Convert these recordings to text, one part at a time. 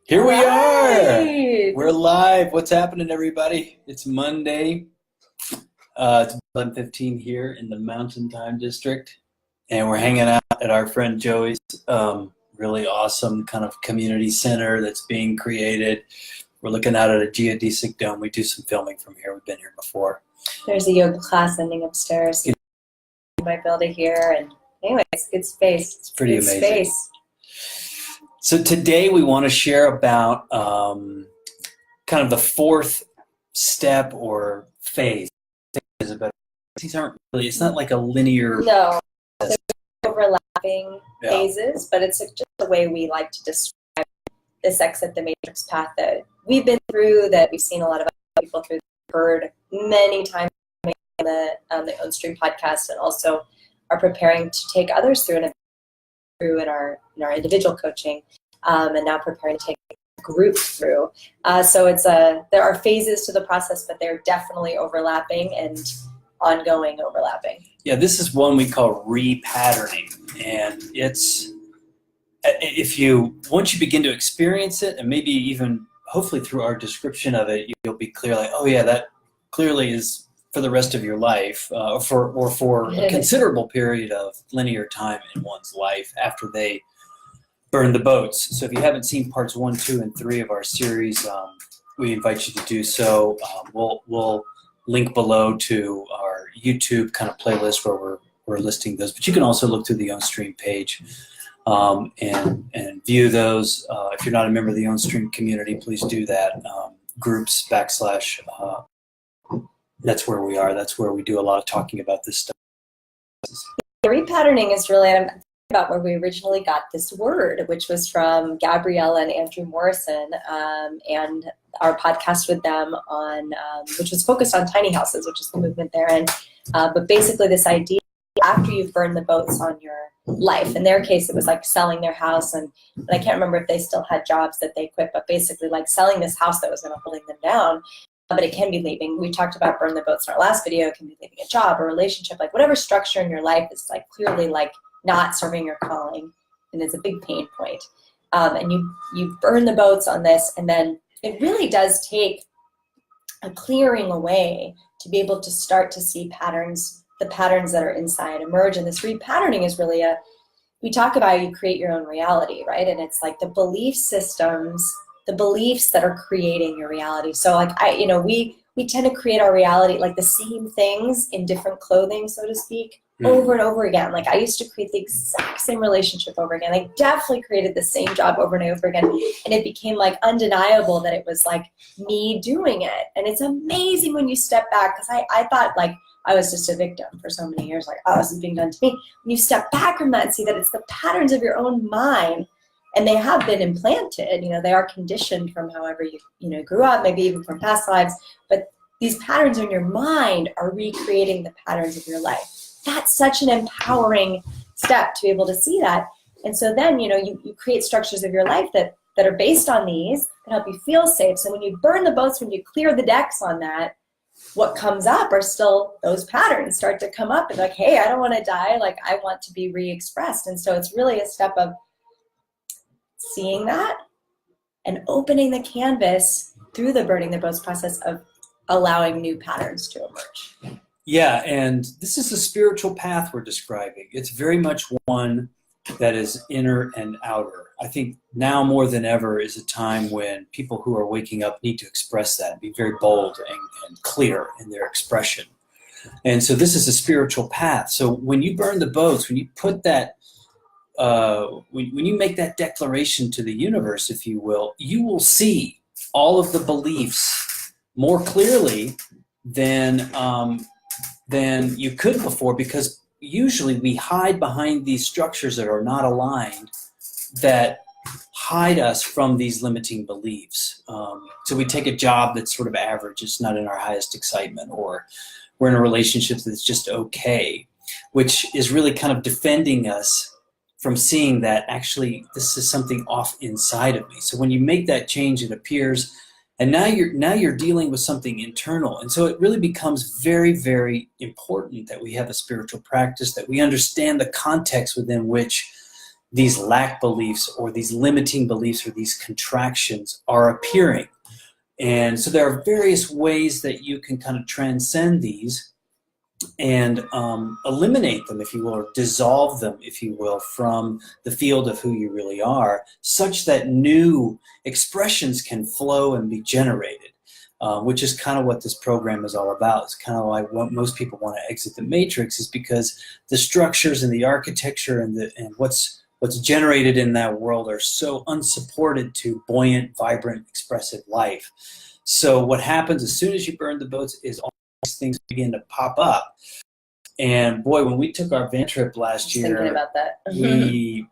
Here we are. Right. We're live. What's happening, everybody? It's Monday. It's 11:15 here in the Mountain Time District, and we're hanging out at our friend Joey's really awesome kind of community center that's being created. We're looking out at a geodesic dome. We do some filming from here. We've been here before. There's a yoga class ending upstairs. You might be able to hear. And anyway, it's good space. It's pretty good amazing. Space. So today we want to share about kind of the fourth step or phase. These aren't really, it's not like a linear. No, there's overlapping phases, but it's just the way we like to describe this exit the matrix path that we've been through, that we've seen a lot of other people through, heard many times on the Ownstream podcast, and also are preparing to take others through in our individual coaching, and now preparing to take a group through. So there are phases to the process, but they're definitely overlapping and ongoing overlapping. Yeah, this is one we call repatterning, and it's once you begin to experience it, and maybe even hopefully through our description of it, you'll be clear, like, oh yeah, that clearly is for the rest of your life, or for a considerable period of linear time in one's life after they burn the boats. So if you haven't seen parts 1, 2, and 3 of our series, we invite you to do so. We'll link below to our YouTube kind of playlist where we're listing those, but you can also look through the Ownstream page and view those. If you're not a member of the Ownstream community, please do that. Groups / that's where we are. That's where we do a lot of talking about this stuff. The repatterning is really about where we originally got this word, which was from Gabriella and Andrew Morrison, and our podcast with them on, which was focused on tiny houses, which is the movement they're in. But basically this idea, after you've burned the boats on your life, in their case, it was like selling their house, and I can't remember if they still had jobs that they quit, but basically like selling this house that was going to holding them down. But it can be leaving. We talked about burn the boats in our last video. It can be leaving a job, a relationship, like whatever structure in your life is like clearly like not serving your calling, and it's a big pain point. And you burn the boats on this, and then it really does take a clearing away to be able to start to see patterns, the patterns that are inside emerge. And this repatterning is really we talk about you create your own reality, right? And it's like the belief systems, the beliefs that are creating your reality. So like we tend to create our reality, like the same things in different clothing, so to speak, over and over again. Like I used to create the exact same relationship over again. I definitely created the same job over and over again. And it became like undeniable that it was like me doing it. And it's amazing when you step back, because I thought like I was just a victim for so many years, like, oh, this is being done to me. When you step back from that and see that it's the patterns of your own mind, and they have been implanted, they are conditioned from however you grew up, maybe even from past lives, but these patterns in your mind are recreating the patterns of your life. That's such an empowering step to be able to see that. And so then, you create structures of your life that are based on these, that help you feel safe. So when you burn the boats, when you clear the decks on that, what comes up are still those patterns start to come up, and like, hey, I don't want to die. Like, I want to be re-expressed. And so it's really a step of seeing that and opening the canvas through the burning the boats process of allowing new patterns to emerge. Yeah, and this is a spiritual path we're describing. It's very much one that is inner and outer. I think now more than ever is a time when people who are waking up need to express that and be very bold and clear in their expression. And so this is a spiritual path. So when you burn the boats, when you put that, when you make that declaration to the universe, if you will see all of the beliefs more clearly than you could before, because usually we hide behind these structures that are not aligned, that hide us from these limiting beliefs. So we take a job that's sort of average, it's not in our highest excitement, or we're in a relationship that's just okay, which is really kind of defending us from seeing that actually this is something off inside of me. So when you make that change, it appears, and now you're dealing with something internal. And so it really becomes very, very important that we have a spiritual practice, that we understand the context within which these lack beliefs or these limiting beliefs or these contractions are appearing. And so there are various ways that you can kind of transcend these and eliminate them, if you will, or dissolve them, if you will, from the field of who you really are, such that new expressions can flow and be generated, which is kind of what this program is all about. It's kind of why most people want to exit the matrix, is because the structures and the architecture and what's generated in that world are so unsupported to buoyant, vibrant, expressive life. So what happens as soon as you burn the boats is all these things begin to pop up. And boy, when we took our van trip last year, thinking about that.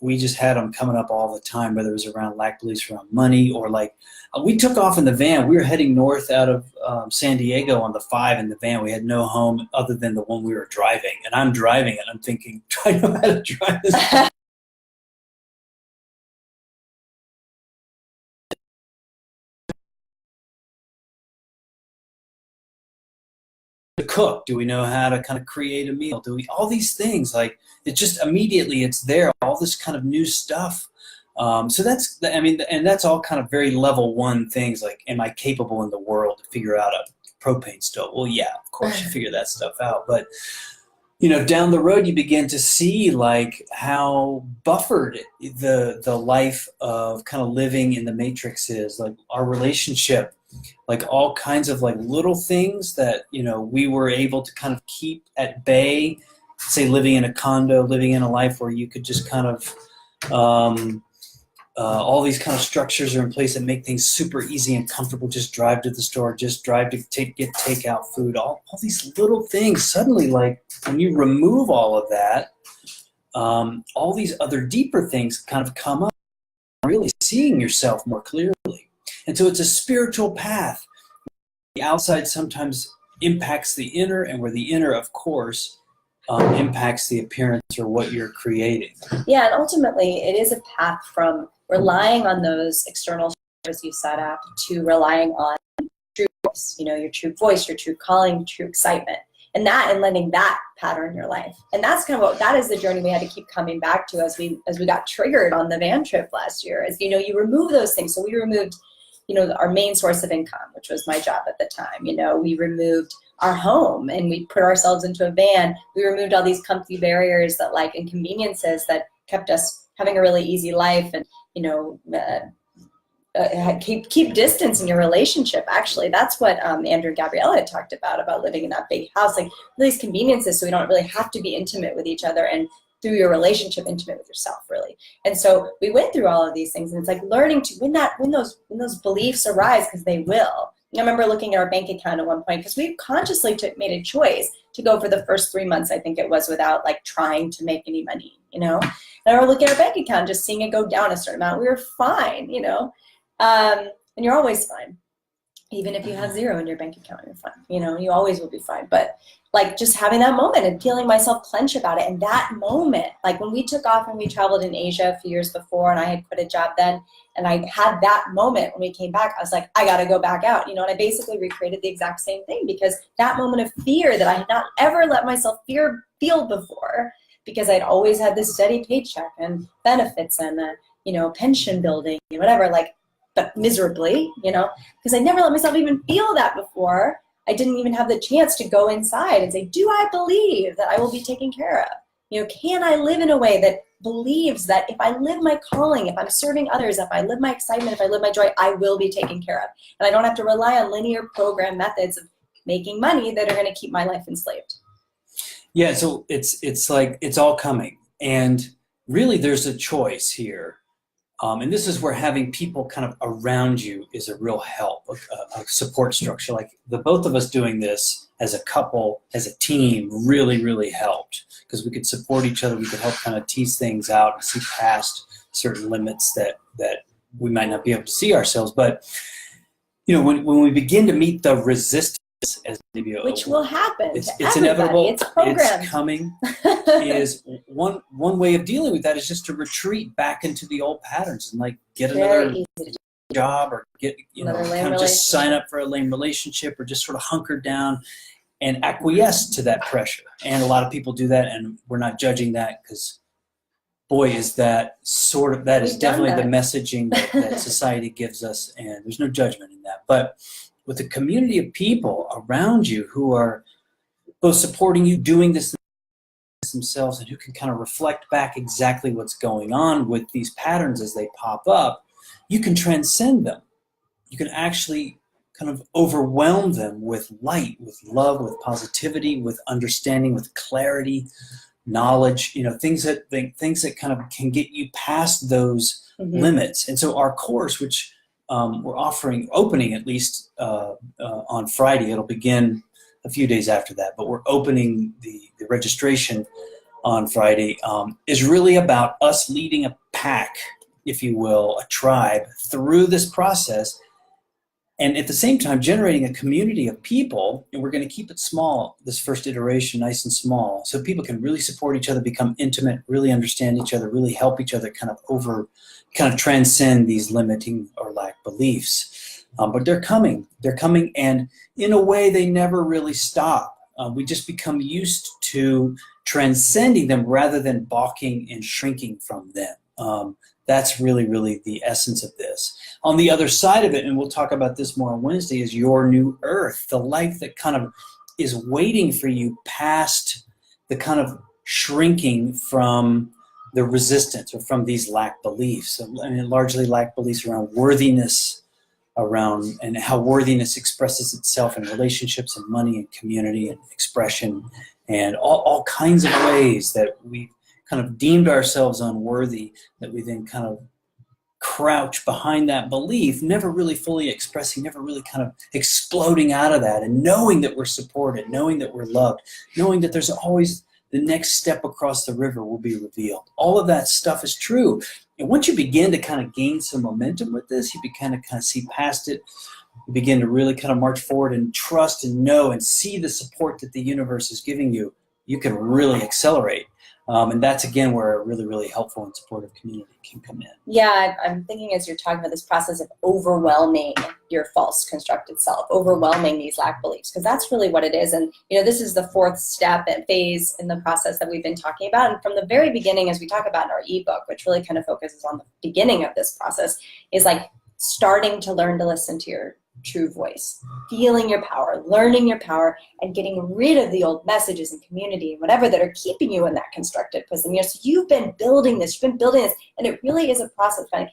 we just had them coming up all the time, whether it was around lack beliefs around money or like, we took off in the van. We were heading north out of San Diego on the 5 in the van. We had no home other than the one we were driving. And I'm driving it. I'm thinking, do I know how to drive this? To cook? Do we know how to kind of create a meal? Do we, all these things, like it just immediately it's there, all this kind of new stuff. So that's, I mean, and that's all kind of very level 1 things, like, am I capable in the world to figure out a propane stove? Well, yeah, of course you figure that stuff out. But, you know, down the road you begin to see like how buffered the life of kind of living in the matrix is, like our relationship, like all kinds of like little things that, you know, we were able to kind of keep at bay, say living in a condo, living in a life where you could just kind of, all these kind of structures are in place that make things super easy and comfortable. Just drive to the store, just drive to get takeout food, all these little things. Suddenly, like when you remove all of that, all these other deeper things kind of come up, really seeing yourself more clearly. And so it's a spiritual path. The outside sometimes impacts the inner, and where the inner, of course, impacts the appearance or what you're creating. Yeah, and ultimately it is a path from relying on those external structures you set up to relying on true voice, you know, your true voice, your true calling, true excitement, and letting that pattern your life. And that's kind of that is the journey we had to keep coming back to as we got triggered on the van trip last year. As you know, you remove those things. So we removed, you know, our main source of income, which was my job at the time. You know, we removed our home and we put ourselves into a van. We removed all these comfy barriers that, like, inconveniences that kept us having a really easy life, and, you know, keep distance in your relationship. Actually, that's what Andrew and Gabriella had talked about living in that big house, like these conveniences, so we don't really have to be intimate with each other, and through your relationship, intimate with yourself, really. And so we went through all of these things, and it's like learning to, when those beliefs arise, because they will. I remember looking at our bank account at one point, because we consciously made a choice to go for the first 3 months, I think it was, without like trying to make any money, you know. And I remember looking at our bank account, just seeing it go down a certain amount. We were fine, you know, and you're always fine. Even if you have 0 in your bank account, you're fine. You know, you always will be fine. But like just having that moment and feeling myself clench about it, and that moment, like when we took off and we traveled in Asia a few years before, and I had quit a job then, and I had that moment when we came back, I was like, I got to go back out, you know, and I basically recreated the exact same thing, because that moment of fear that I had not ever let myself feel before, because I'd always had this steady paycheck and benefits and, you know, pension building and whatever, like, but miserably, you know, because I never let myself even feel that before. I didn't even have the chance to go inside and say, do I believe that I will be taken care of? You know, can I live in a way that believes that if I live my calling, if I'm serving others, if I live my excitement, if I live my joy, I will be taken care of. And I don't have to rely on linear program methods of making money that are going to keep my life enslaved. Yeah, so it's like it's all coming. And really there's a choice here. And this is where having people kind of around you is a real help, a support structure. Like the both of us doing this as a couple, as a team, really, really helped, because we could support each other. We could help kind of tease things out and see past certain limits that we might not be able to see ourselves. But, you know, when we begin to meet the resistance, as maybe which will happen. It's inevitable. It's programmed. It's coming. Is one way of dealing with that is just to retreat back into the old patterns and like get another job, or get, you know, kind of just sign up for a lame relationship, or just sort of hunker down and acquiesce to that pressure. And a lot of people do that, and we're not judging that, because boy, is that that is We've done definitely the that. messaging that society gives us, and there's no judgment in that. But with a community of people around you who are both supporting you, doing this themselves, and who can kind of reflect back exactly what's going on with these patterns as they pop up, you can transcend them. You can actually kind of overwhelm them with light, with love, with positivity, with understanding, with clarity, knowledge, things that kind of can get you past those limits. And so our course, which we're opening at least on Friday, it'll begin a few days after that, but we're opening the registration on Friday, is really about us leading a pack, if you will, a tribe through this process, and at the same time generating a community of people. And we're going to keep it small, this first iteration, nice and small, so people can really support each other, become intimate, really understand each other, really help each other kind of transcend these limiting or lack beliefs. But they're coming, and in a way they never really stop. We just become used to transcending them rather than balking and shrinking from them. That's really, really the essence of this. On the other side of it, and we'll talk about this more on Wednesday, is your new earth, the life that kind of is waiting for you past the kind of shrinking from the resistance or from these lack beliefs. Largely lack beliefs around worthiness, and how worthiness expresses itself in relationships and money and community and expression, and all kinds of ways that we kind of deemed ourselves unworthy, that we then kind of crouch behind that belief, never really fully expressing, never really kind of exploding out of that, and knowing that we're supported, knowing that we're loved, knowing that there's always the next step across the river will be revealed. All of that stuff is true. And once you begin to kind of gain some momentum with this, you begin to kind of see past it. You begin to really kind of march forward and trust and know and see the support that the universe is giving you. You can really accelerate. And that's, again, where a really, really helpful and supportive community can come in. Yeah, I'm thinking as you're talking about this process of overwhelming your false constructed self, overwhelming these lack beliefs, because that's really what it is. And, this is the fourth step and phase in the process that we've been talking about. And from the very beginning, as we talk about in our ebook, which really kind of focuses on the beginning of this process, is like starting to learn to listen to your true voice, feeling your power, learning your power, and getting rid of the old messages and community and whatever that are keeping you in that constructed position. So you've been building this, and it really is a process of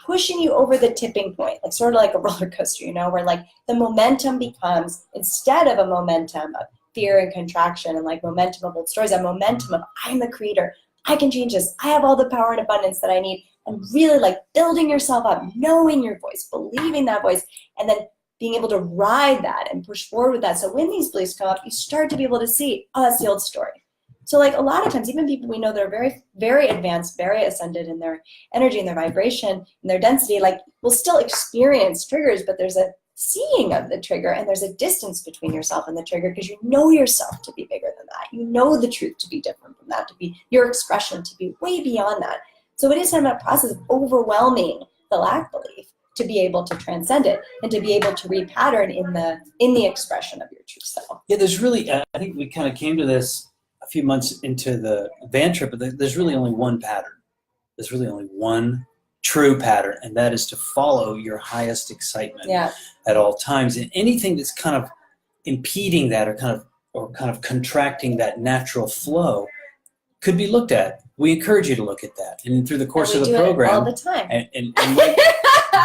pushing you over the tipping point, like sort of like a roller coaster, where like the momentum becomes, instead of a momentum of fear and contraction and like momentum of old stories, a momentum of I'm the creator, I can change this, I have all the power and abundance that I need. And really like building yourself up, knowing your voice, believing that voice, and then being able to ride that and push forward with that. So when these beliefs come up, you start to be able to see, oh, that's the old story. So like a lot of times, even people we know that are very, very advanced, very ascended in their energy and their vibration and their density, like will still experience triggers, but there's a seeing of the trigger, and there's a distance between yourself and the trigger, because you know yourself to be bigger than that. You know the truth to be different from that, to be your expression, to be way beyond that. So it is a process of overwhelming the lack belief to be able to transcend it and to be able to repattern in the expression of your true self. Yeah, there's really, I think we kind of came to this a few months into the van trip, but there's really only one pattern. There's really only one true pattern, and that is to follow your highest excitement at all times. And anything that's kind of impeding that or kind of contracting that natural flow could be looked at. We encourage you to look at that, and through the course of the program, all the time. And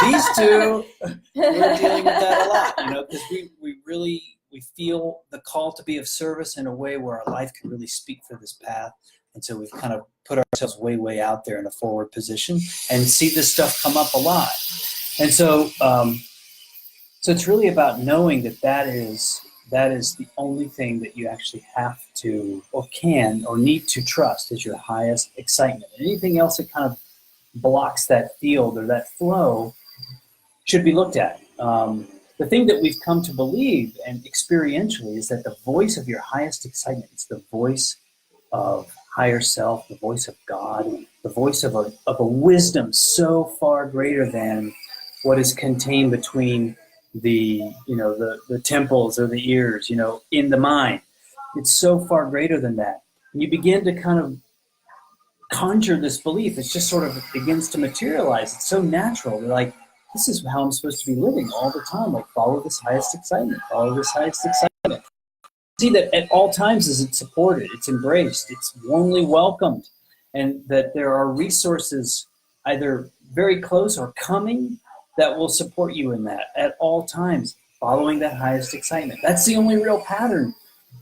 these two, we're dealing with that a lot, because we feel the call to be of service in a way where our life can really speak for this path, and so we've kind of put ourselves way out there in a forward position and see this stuff come up a lot, and so it's really about knowing that is the only thing that you actually have to or can or need to trust is your highest excitement. Anything else that kind of blocks that field or that flow should be looked at. The thing that we've come to believe and experientially is that the voice of your highest excitement is the voice of higher self, the voice of God, the voice of a wisdom so far greater than what is contained between the temples or the ears, in the mind. It's so far greater than that. And you begin to kind of conjure this belief. It just sort of begins to materialize. It's so natural. They're like, this is how I'm supposed to be living all the time. Like, follow this highest excitement, follow this highest excitement. See that at all times is it supported, it's embraced, it's warmly welcomed, and that there are resources either very close or coming that will support you in that at all times, following that highest excitement. That's the only real pattern.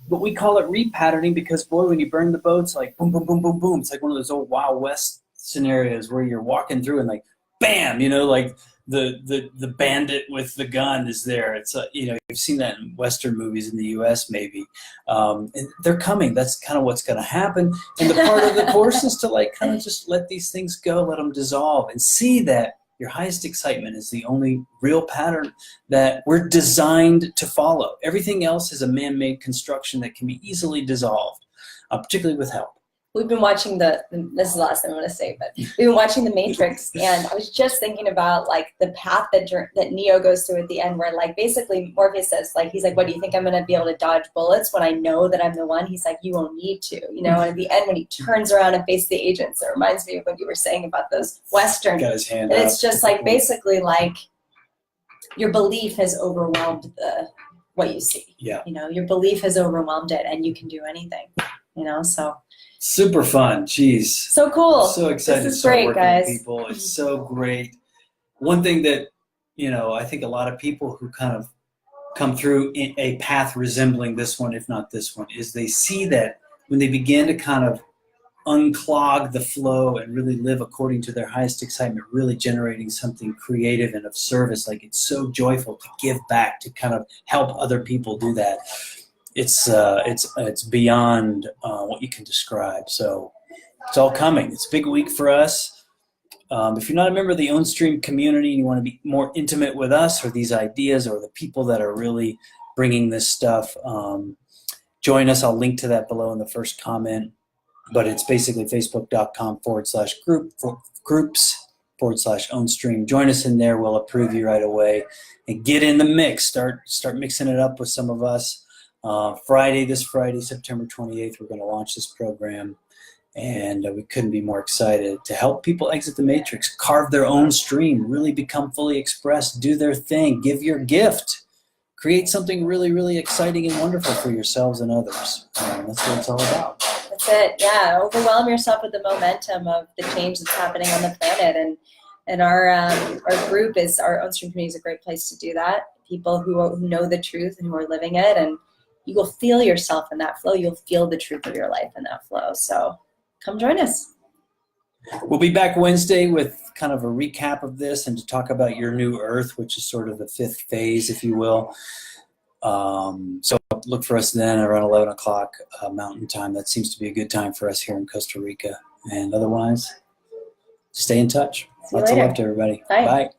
But we call it repatterning because, boy, when you burn the boats, like boom, boom, boom, boom, boom, it's like one of those old Wild West scenarios where you're walking through and like, bam, like the bandit with the gun is there. It's you've seen that in Western movies in the U.S. maybe, and they're coming. That's kind of what's going to happen. And the part of the course is to like kind of just let these things go, let them dissolve, and see that your highest excitement is the only real pattern that we're designed to follow. Everything else is a man-made construction that can be easily dissolved, particularly with help. We've been watching this is the last thing I'm going to say, but we've been watching The Matrix, and I was just thinking about like the path that Neo goes through at the end, where like basically Morpheus says, like, he's like, what do you think I'm going to be able to dodge bullets when I know that I'm the one? He's like, you won't need to, and at the end when he turns around and faces the agents, it reminds me of what you were saying about those Western. Got his hand and up. It's just like basically like your belief has overwhelmed what you see. Yeah. Your belief has overwhelmed it, and you can do anything. So. Super fun. Jeez. So cool. So excited this to is start great, working guys. with people. It's so great. One thing that, I think a lot of people who kind of come through in a path resembling this one, if not this one, is they see that when they begin to kind of unclog the flow and really live according to their highest excitement, really generating something creative and of service, like it's so joyful to give back, to kind of help other people do that. It's beyond what you can describe. So it's all coming. It's a big week for us. If you're not a member of the Ownstream community and you want to be more intimate with us or these ideas or the people that are really bringing this stuff, join us. I'll link to that below in the first comment. But it's basically facebook.com/groups/Ownstream. Join us in there. We'll approve you right away and get in the mix. Start mixing it up with some of us. This Friday, September 28th, we're going to launch this program, and we couldn't be more excited to help people exit the matrix, carve their own stream, really become fully expressed, do their thing, give your gift, create something really, really exciting and wonderful for yourselves and others. That's what it's all about. That's it. Yeah, overwhelm yourself with the momentum of the change that's happening on the planet, and our group is our Ownstream community is a great place to do that. People who know the truth and who are living it, and you will feel yourself in that flow. You'll feel the truth of your life in that flow. So come join us. We'll be back Wednesday with kind of a recap of this and to talk about your new Earth, which is sort of the fifth phase, if you will. So look for us then around 11 o'clock Mountain Time. That seems to be a good time for us here in Costa Rica. And otherwise, stay in touch. Lots of love to everybody. Bye. Bye.